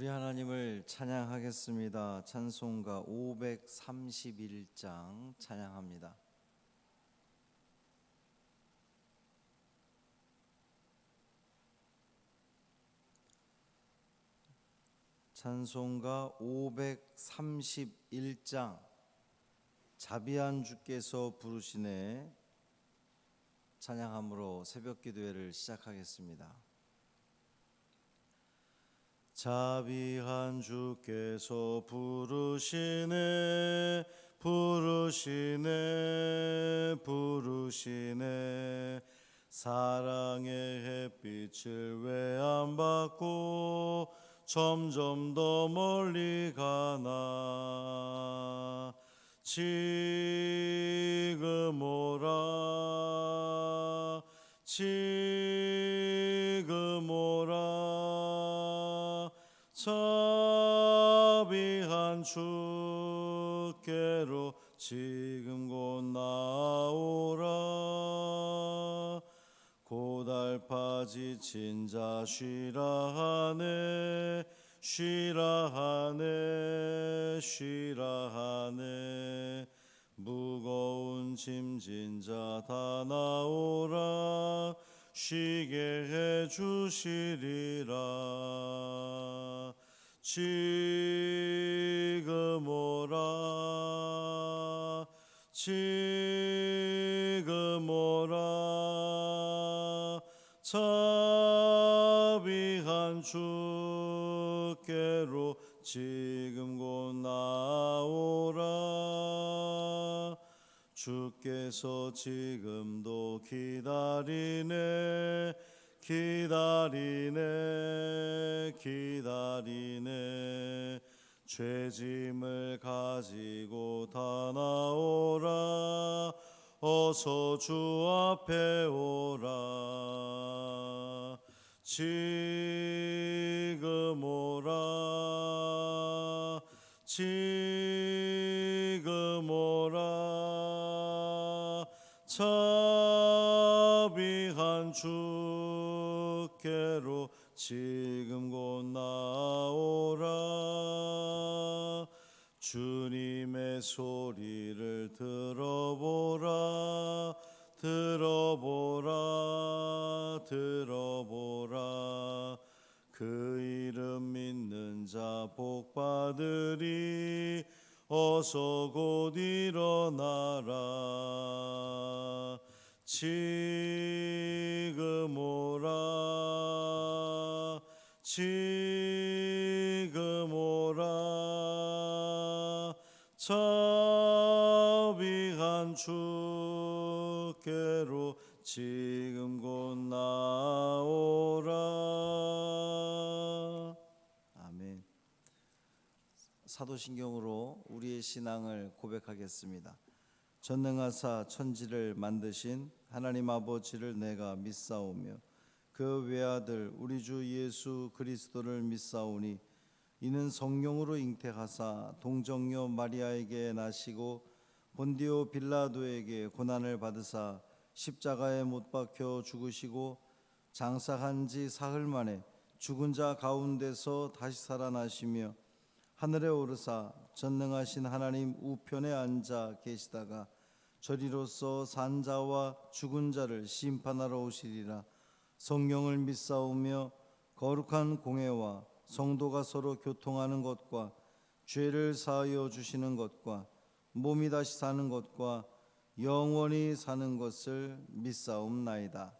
우리 하나님을 찬양하겠습니다. 찬송가 531장 찬양합니다. 찬송가 531장 자비한 주께서 부르시네 찬양함으로 새벽기도회를 시작하겠습니다. 자비한 주께서 부르시네 부르시네 부르시네 사랑의 햇빛을 왜 안 받고 점점 더 멀리 가나 지금 오라 지금 오라 자비한 주께로 지금 곧 나오라 고달파 지친 자 쉬라 하네 쉬라 하네 쉬라 하네 무거운 짐진 자 다 나오라 쉬게 해주시리라 지금 오라 지금 오라 자비한 주께로 지금 곧 나오라 주께서 지금도 기다리네 기다리네 기다리네 죄짐을 가지고 다 나오라 어서 주 앞에 오라 지금 오라 지금 오라 자비한 주께로 지금 곧 나오라 주님의 소리를 들어보라 들어보라 들어보라 그 이름 믿는 자 복받으리 어서 곧 일어나라 지금 오라 지금 오라 자비한 주께로 지금 곧 나오라. 아멘. 사도신경으로 우리의 신앙을 고백하겠습니다. 전능하사 천지를 만드신 하나님 아버지를 내가 믿사오며 그 외아들 우리 주 예수 그리스도를 믿사오니 이는 성령으로 잉태하사 동정녀 마리아에게 나시고 본디오 빌라도에게 고난을 받으사 십자가에 못 박혀 죽으시고 장사한 지 사흘 만에 죽은 자 가운데서 다시 살아나시며 하늘에 오르사 전능하신 하나님 우편에 앉아 계시다가 저리로서 산 자와 죽은 자를 심판하러 오시리라. 성령을 믿사오며 거룩한 공회와 성도가 서로 교통하는 것과 죄를 사하여 주시는 것과 몸이 다시 사는 것과 영원히 사는 것을 믿사옵나이다.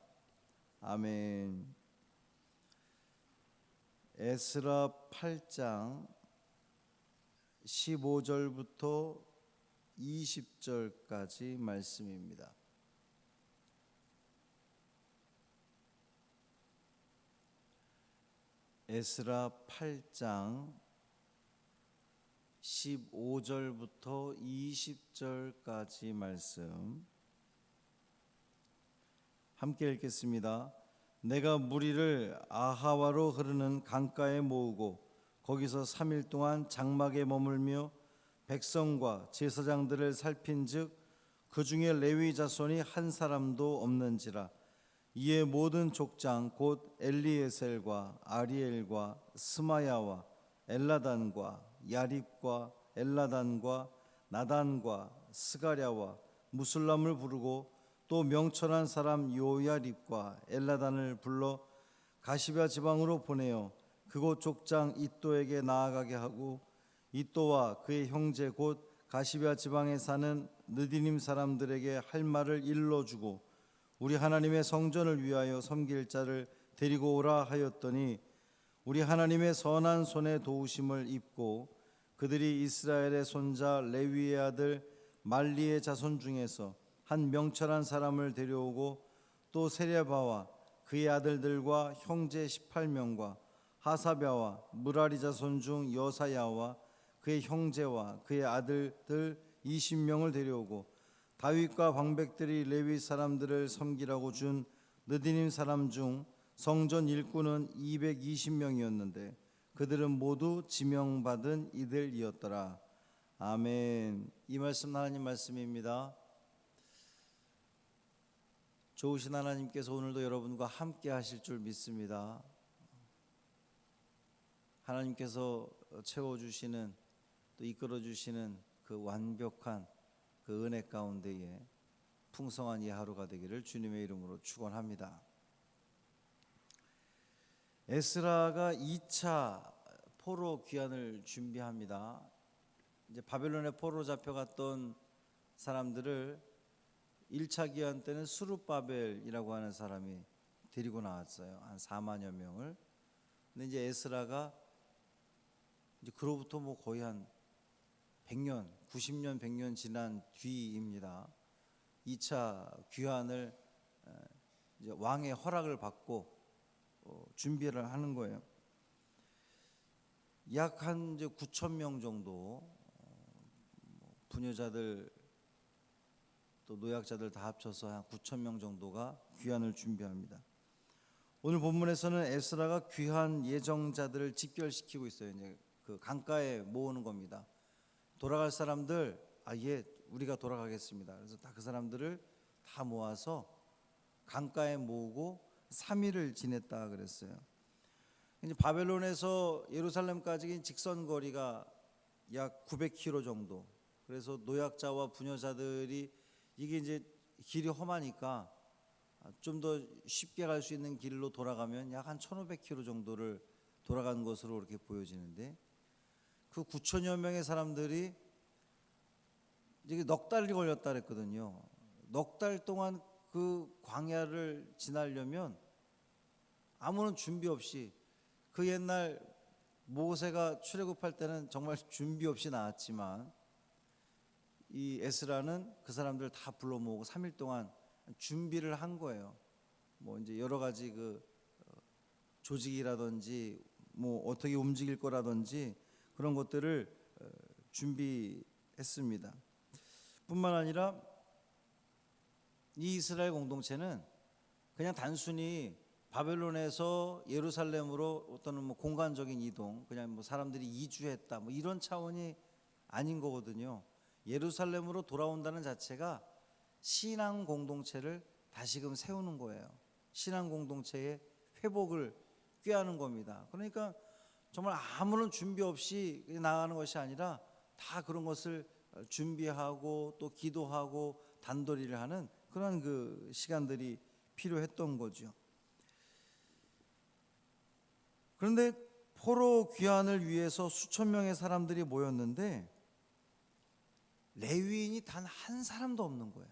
아멘. 에스라 8장 15절부터 20절까지 말씀입니다. 에스라 8장 15절부터 20절까지 말씀 함께 읽겠습니다. 내가 무리를 아하와로 흐르는 강가에 모으고 거기서 3일 동안 장막에 머물며 백성과 제사장들을 살핀즉 그 중에 레위 자손이 한 사람도 없는지라. 이에 모든 족장 곧 엘리에셀과 아리엘과 스마야와 엘라단과 야립과 엘라단과 나단과 스가랴와 무술람을 부르고 또 명철한 사람 요야립과 엘라단을 불러 가시베아 지방으로 보내어 그곳 족장 이또에게 나아가게 하고 이또와 그의 형제 곧 가시베아 지방에 사는 느디님 사람들에게 할 말을 일러주고 우리 하나님의 성전을 위하여 섬길 자를 데리고 오라 하였더니 우리 하나님의 선한 손에 도우심을 입고 그들이 이스라엘의 손자 레위의 아들 말리의 자손 중에서 한 명철한 사람을 데려오고 또 세레바와 그의 아들들과 형제 18명과 하사랴와 무라리 자손 중 여사야와 그의 형제와 그의 아들들 20명을 데려오고 다윗과 방백들이 레위 사람들을 섬기라고 준 느디님 사람 중 성전 일꾼은 220명이었는데 그들은 모두 지명받은 이들이었더라. 아멘. 이 말씀 하나님 말씀입니다. 좋으신 하나님께서 오늘도 여러분과 함께 하실 줄 믿습니다. 하나님께서 채워주시는 또 이끌어주시는 그 완벽한 그 은혜 가운데에 풍성한 이 하루가 되기를 주님의 이름으로 축원합니다. 에스라가 2차 포로 귀환을 준비합니다. 이제 바벨론에 포로 잡혀갔던 사람들을 1차 귀환 때는 스룹바벨이라고 하는 사람이 데리고 나왔어요. 한 4만여 명을. 근데 이제 에스라가 이제 그로부터 뭐 거의 한 100년, 90년, 100년 지난 뒤입니다. 2차 귀환을 이제 왕의 허락을 받고 준비를 하는 거예요. 약 한 9천 명 정도 부녀자들 또 노약자들 다 합쳐서 한 9천 명 정도가 귀환을 준비합니다. 오늘 본문에서는 에스라가 귀환 예정자들을 집결시키고 있어요. 이제 그 강가에 모으는 겁니다. 돌아갈 사람들, 예, 우리가 돌아가겠습니다. 그래서 다 그 사람들을 다 모아서 강가에 모으고 3일을 지냈다 그랬어요. 이제 바벨론에서 예루살렘까지 직선 거리가 약 900km 정도. 그래서 노약자와 부녀자들이 이게 이제 길이 험하니까 좀 더 쉽게 갈 수 있는 길로 돌아가면 약 한 1500km 정도를 돌아간 것으로 이렇게 보여지는데 그 9천여 명의 사람들이 이게 넉 달이 걸렸다 그랬거든요. 넉 달 동안 그 광야를 지나려면 아무런 준비 없이 그 옛날 모세가 출애굽할 때는 정말 준비 없이 나왔지만 이 에스라는 그 사람들 다 불러 모으고 3일 동안 준비를 한 거예요. 뭐 이제 여러 가지 그 조직이라든지 뭐 어떻게 움직일 거라든지 그런 것들을 준비했습니다. 뿐만 아니라 이 이스라엘 공동체는 그냥 단순히 바벨론에서 예루살렘으로 어떤 뭐 공간적인 이동, 그냥 뭐 사람들이 이주했다, 뭐 이런 차원이 아닌 거거든요. 예루살렘으로 돌아온다는 자체가 신앙 공동체를 다시금 세우는 거예요. 신앙 공동체의 회복을 꾀하는 겁니다. 그러니까 정말 아무런 준비 없이 나가는 것이 아니라 다 그런 것을 준비하고 또 기도하고 단도리를 하는 그런 그 시간들이 필요했던 거죠. 그런데 포로 귀환을 위해서 수천 명의 사람들이 모였는데 레위인이 단 한 사람도 없는 거예요.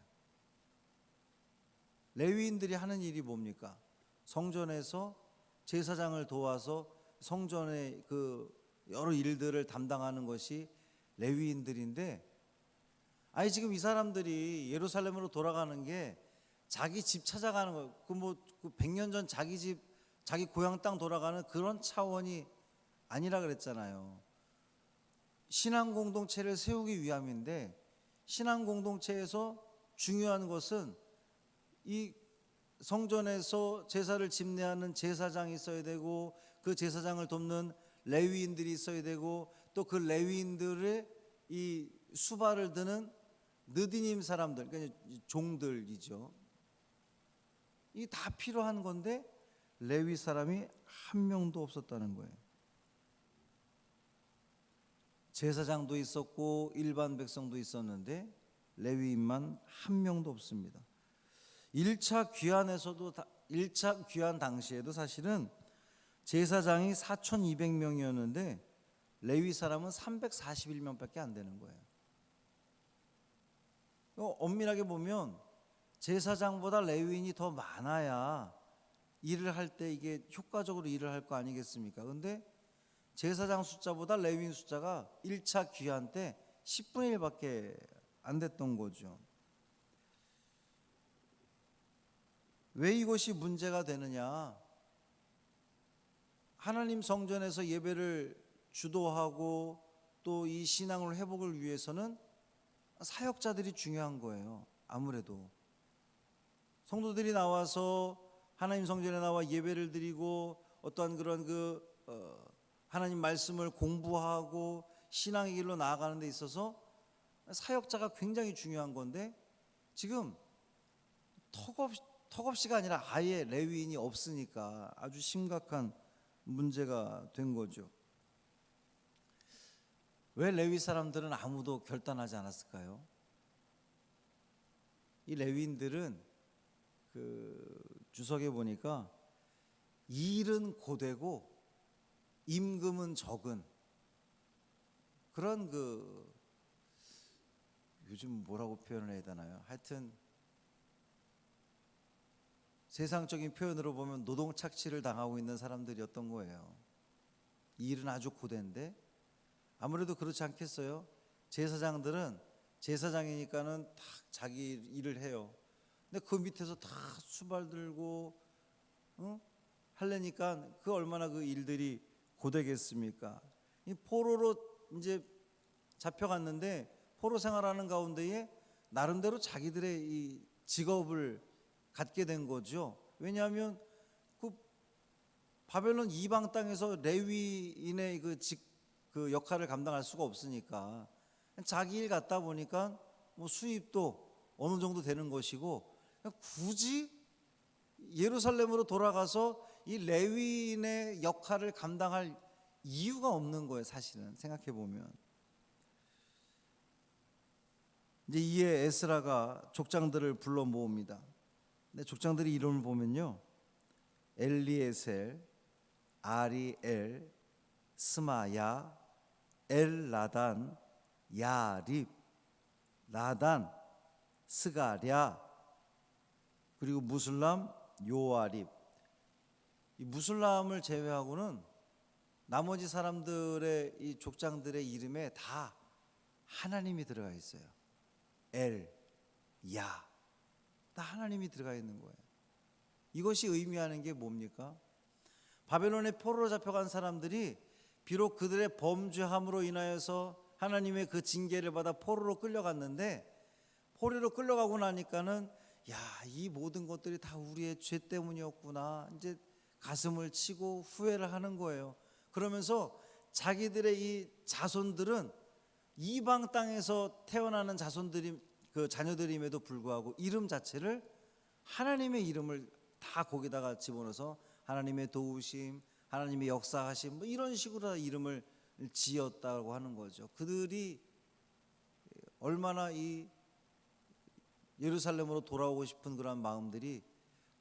레위인들이 하는 일이 뭡니까? 성전에서 제사장을 도와서 성전의 그 여러 일들을 담당하는 것이 레위인들인데, 아니 지금 이 사람들이 예루살렘으로 돌아가는 게 자기 집 찾아가는 거, 그 100년 전 자기 집, 자기 고향 땅 돌아가는 그런 차원이 아니라 그랬잖아요. 신앙 공동체를 세우기 위함인데, 신앙 공동체에서 중요한 것은 이 성전에서 제사를 집례하는 제사장이 있어야 되고, 그 제사장을 돕는 레위인들이 있어야 되고, 또 그 레위인들의 이 수발을 드는 느디님 사람들, 그러니까 종들이죠. 이 다 필요한 건데 레위 사람이 한 명도 없었다는 거예요. 제사장도 있었고 일반 백성도 있었는데 레위인만 한 명도 없습니다. 1차 귀환 당시에도 사실은 제사장이 4,200명이었는데 레위 사람은 341명밖에 안 되는 거예요. 엄밀하게 보면 제사장보다 레위인이 더 많아야 일을 할 때 이게 효과적으로 일을 할 거 아니겠습니까? 근데 제사장 숫자보다 레위인 숫자가 1차 귀환 때 10분의 1밖에 안 됐던 거죠. 왜 이것이 문제가 되느냐? 하나님 성전에서 예배를 주도하고 또 이 신앙을 회복을 위해서는 사역자들이 중요한 거예요. 아무래도 성도들이 나와서 하나님 성전에 나와 예배를 드리고 어떠한 그런 하나님 말씀을 공부하고 신앙의 길로 나아가는 데 있어서 사역자가 굉장히 중요한 건데 지금 턱없이가 아니라 아예 레위인이 없으니까 아주 심각한 문제가 된 거죠. 왜 레위 사람들은 아무도 결단하지 않았을까요? 이 레위인들은 주석에 보니까 일은 고되고 임금은 적은 그런 요즘 뭐라고 표현을 해야 되나요? 하여튼 세상적인 표현으로 보면 노동 착취를 당하고 있는 사람들이었던 거예요. 일은 아주 고된데 아무래도 그렇지 않겠어요? 제사장들은 제사장이니까는 다 자기 일을 해요. 근데 그 밑에서 다 수발 들고 하려니까 얼마나 그 일들이 고되겠습니까? 이 포로로 이제 잡혀갔는데 포로 생활하는 가운데에 나름대로 자기들의 이 직업을 갖게 된 거죠. 왜냐하면 그 바벨론 이방 땅에서 레위인의 그 역할을 감당할 수가 없으니까 자기 일 갖다 보니까 뭐 수입도 어느 정도 되는 것이고 굳이 예루살렘으로 돌아가서 이 레위인의 역할을 감당할 이유가 없는 거예요. 사실은 생각해 보면 이제 이에 에스라가 족장들을 불러 모읍니다. 근데 족장들의 이름을 보면요, 엘리에셀, 아리엘, 스마야, 엘라단, 야립, 라단, 스가랴, 그리고 무슬람, 요아립. 이 무슬람을 제외하고는 나머지 사람들의 이 족장들의 이름에 다 하나님이 들어가 있어요. 엘, 야, 다 하나님이 들어가 있는 거예요. 이것이 의미하는 게 뭡니까? 바벨론의 포로로 잡혀간 사람들이 비록 그들의 범죄함으로 인하여서 하나님의 그 징계를 받아 포로로 끌려갔는데, 포로로 끌려가고 나니까는 이 모든 것들이 다 우리의 죄 때문이었구나, 이제 가슴을 치고 후회를 하는 거예요. 그러면서 자기들의 이 자손들은 이방 땅에서 태어나는 자녀들임에도 불구하고 이름 자체를 하나님의 이름을 다 거기다가 집어넣어서 하나님의 도우심, 하나님의 역사하심 뭐 이런 식으로 이름을 지었다고 하는 거죠. 그들이 얼마나 이 예루살렘으로 돌아오고 싶은 그런 마음들이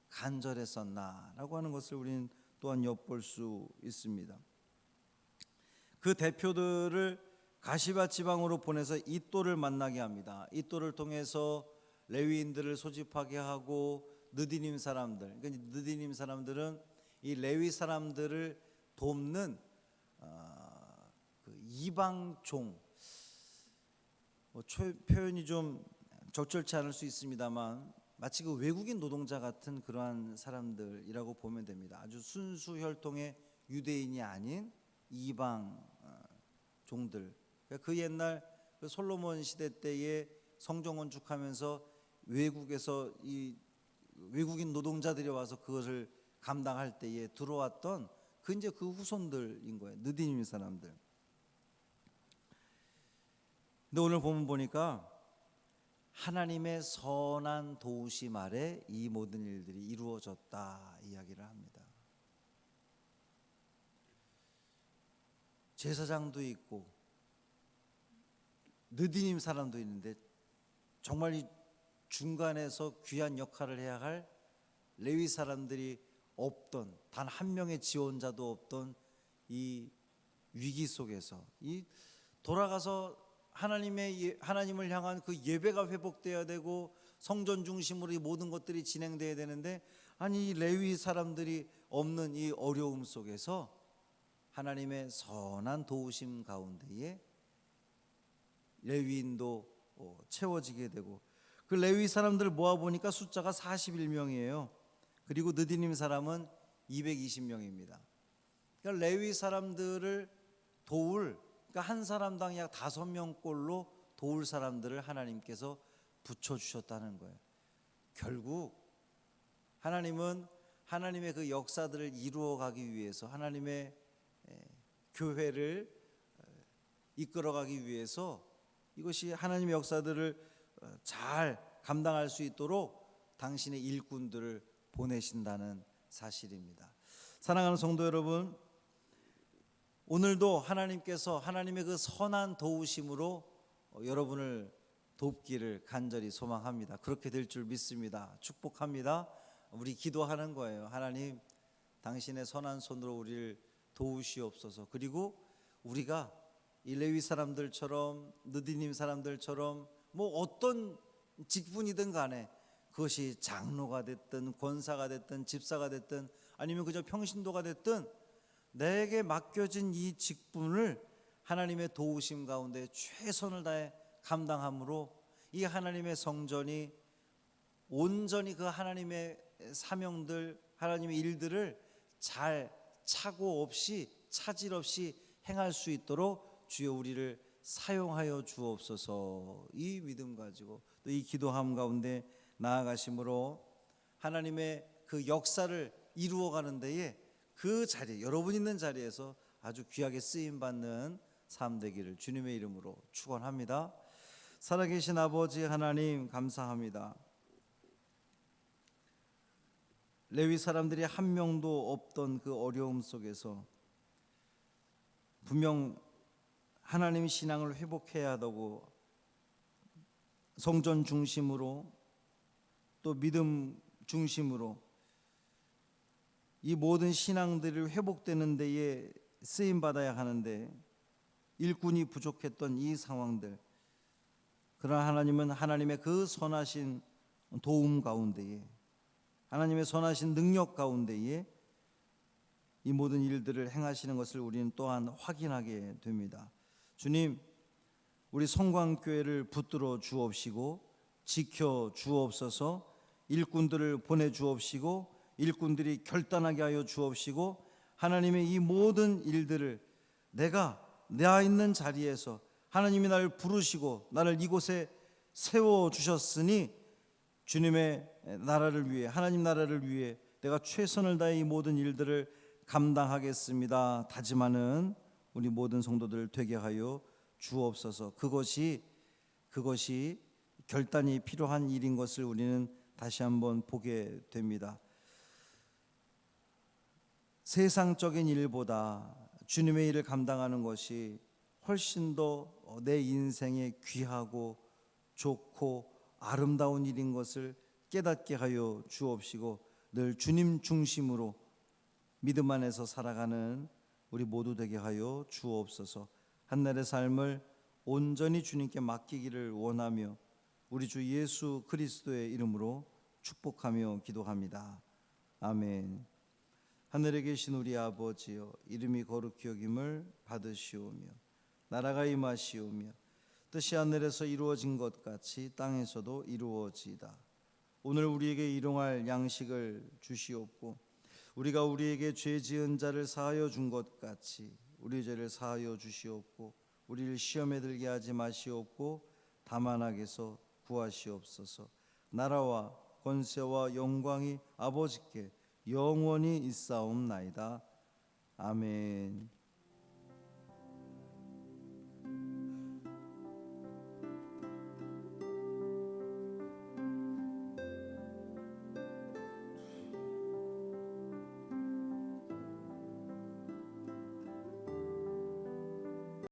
간절했었나라고 하는 것을 우리는 또한 엿볼 수 있습니다. 그 대표들을 가시바 지방으로 보내서 잇도를 만나게 합니다. 잇도를 통해서 레위인들을 소집하게 하고 느디님 사람들, 그러니까 느디님 사람들은 이 레위 사람들을 돕는 그 이방종, 표현이 좀 적절치 않을 수 있습니다만 마치 그 외국인 노동자 같은 그러한 사람들이라고 보면 됩니다. 아주 순수 혈통의 유대인이 아닌 이방 종들. 그 옛날 그 솔로몬 시대 때에 성전 건축하면서 외국에서 이 외국인 노동자들이 와서 그것을 감당할 때에 들어왔던 이제 그 후손들인 거예요. 느디님 사람들. 근데 오늘 보면 보니까 하나님의 선한 도우심 아래 이 모든 일들이 이루어졌다 이야기를 합니다. 제사장도 있고 느디님 사람도 있는데 정말 이 중간에서 귀한 역할을 해야 할 레위 사람들이 없던, 단 한 명의 지원자도 없던 이 위기 속에서 이 돌아가서 하나님을 향한 그 예배가 회복돼야 되고 성전 중심으로 이 모든 것들이 진행돼야 되는데, 아니 이 레위 사람들이 없는 이 어려움 속에서 하나님의 선한 도우심 가운데에 레위인도 채워지게 되고, 그 레위 사람들 모아 보니까 숫자가 41명이에요. 그리고 느디님 사람은 220명입니다. 그러니까 레위 사람들을 도울, 그러니까 한 사람당 약 5명꼴로 도울 사람들을 하나님께서 붙여주셨다는 거예요. 결국 하나님은 하나님의 그 역사들을 이루어가기 위해서, 하나님의 교회를 이끌어가기 위해서 이것이 하나님의 역사들을 잘 감당할 수 있도록 당신의 일꾼들을 보내신다는 사실입니다. 사랑하는 성도 여러분, 오늘도 하나님께서 하나님의 그 선한 도우심으로 여러분을 돕기를 간절히 소망합니다. 그렇게 될 줄 믿습니다. 축복합니다. 우리 기도하는 거예요. 하나님, 당신의 선한 손으로 우리를 도우시옵소서. 그리고 우리가 이 레위 사람들처럼, 느디님 사람들처럼 뭐 어떤 직분이든 간에, 그것이 장로가 됐든 권사가 됐든 집사가 됐든 아니면 그저 평신도가 됐든, 내게 맡겨진 이 직분을 하나님의 도우심 가운데 최선을 다해 감당함으로 이 하나님의 성전이 온전히 그 하나님의 사명들, 하나님의 일들을 잘 착오 없이, 차질 없이 행할 수 있도록 주여 우리를 사용하여 주옵소서. 이 믿음 가지고 또 이 기도함 가운데 나아가심으로 하나님의 그 역사를 이루어가는 데에 그 자리에, 여러분 있는 자리에서 아주 귀하게 쓰임받는 삶 되기를 주님의 이름으로 축원합니다. 살아계신 아버지 하나님, 감사합니다. 레위 사람들이 한 명도 없던 그 어려움 속에서 분명 하나님 신앙을 회복해야 하고, 성전 중심으로 또 믿음 중심으로 이 모든 신앙들을 회복되는 데에 쓰임 받아야 하는데 일꾼이 부족했던 이 상황들, 그러나 하나님은 하나님의 그 선하신 도움 가운데에, 하나님의 선하신 능력 가운데에 이 모든 일들을 행하시는 것을 우리는 또한 확인하게 됩니다. 주님, 우리 성광교회를 붙들어 주옵시고 지켜 주옵소서. 일꾼들을 보내 주옵시고 일꾼들이 결단하게 하여 주옵시고, 하나님의 이 모든 일들을 내가 나 있는 자리에서 하나님이 나를 부르시고 나를 이곳에 세워주셨으니 주님의 나라를 위해, 하나님 나라를 위해 내가 최선을 다해 이 모든 일들을 감당하겠습니다 다짐하는 우리 모든 성도들 되게 하여 주옵소서. 그것이 결단이 필요한 일인 것을 우리는 다시 한번 보게 됩니다. 세상적인 일보다 주님의 일을 감당하는 것이 훨씬 더 내 인생에 귀하고 좋고 아름다운 일인 것을 깨닫게 하여 주옵시고, 늘 주님 중심으로 믿음 안에서 살아가는 우리 모두 되게 하여 주옵소서. 한날의 삶을 온전히 주님께 맡기기를 원하며 우리 주 예수 그리스도의 이름으로 축복하며 기도합니다. 아멘. 하늘에 계신 우리 아버지여, 이름이 거룩히 여김을 받으시오며 나라가 임하시오며 뜻이 하늘에서 이루어진 것 같이 땅에서도 이루어지이다. 오늘 우리에게 일용할 양식을 주시옵고, 우리가 우리에게 죄 지은 자를 사하여 준 것 같이 우리 죄를 사하여 주시옵고, 우리를 시험에 들게 하지 마시옵고 다만 악에서 구하시옵소서. 나라와 권세와 영광이 아버지께 영원히 있사옵나이다. 아멘.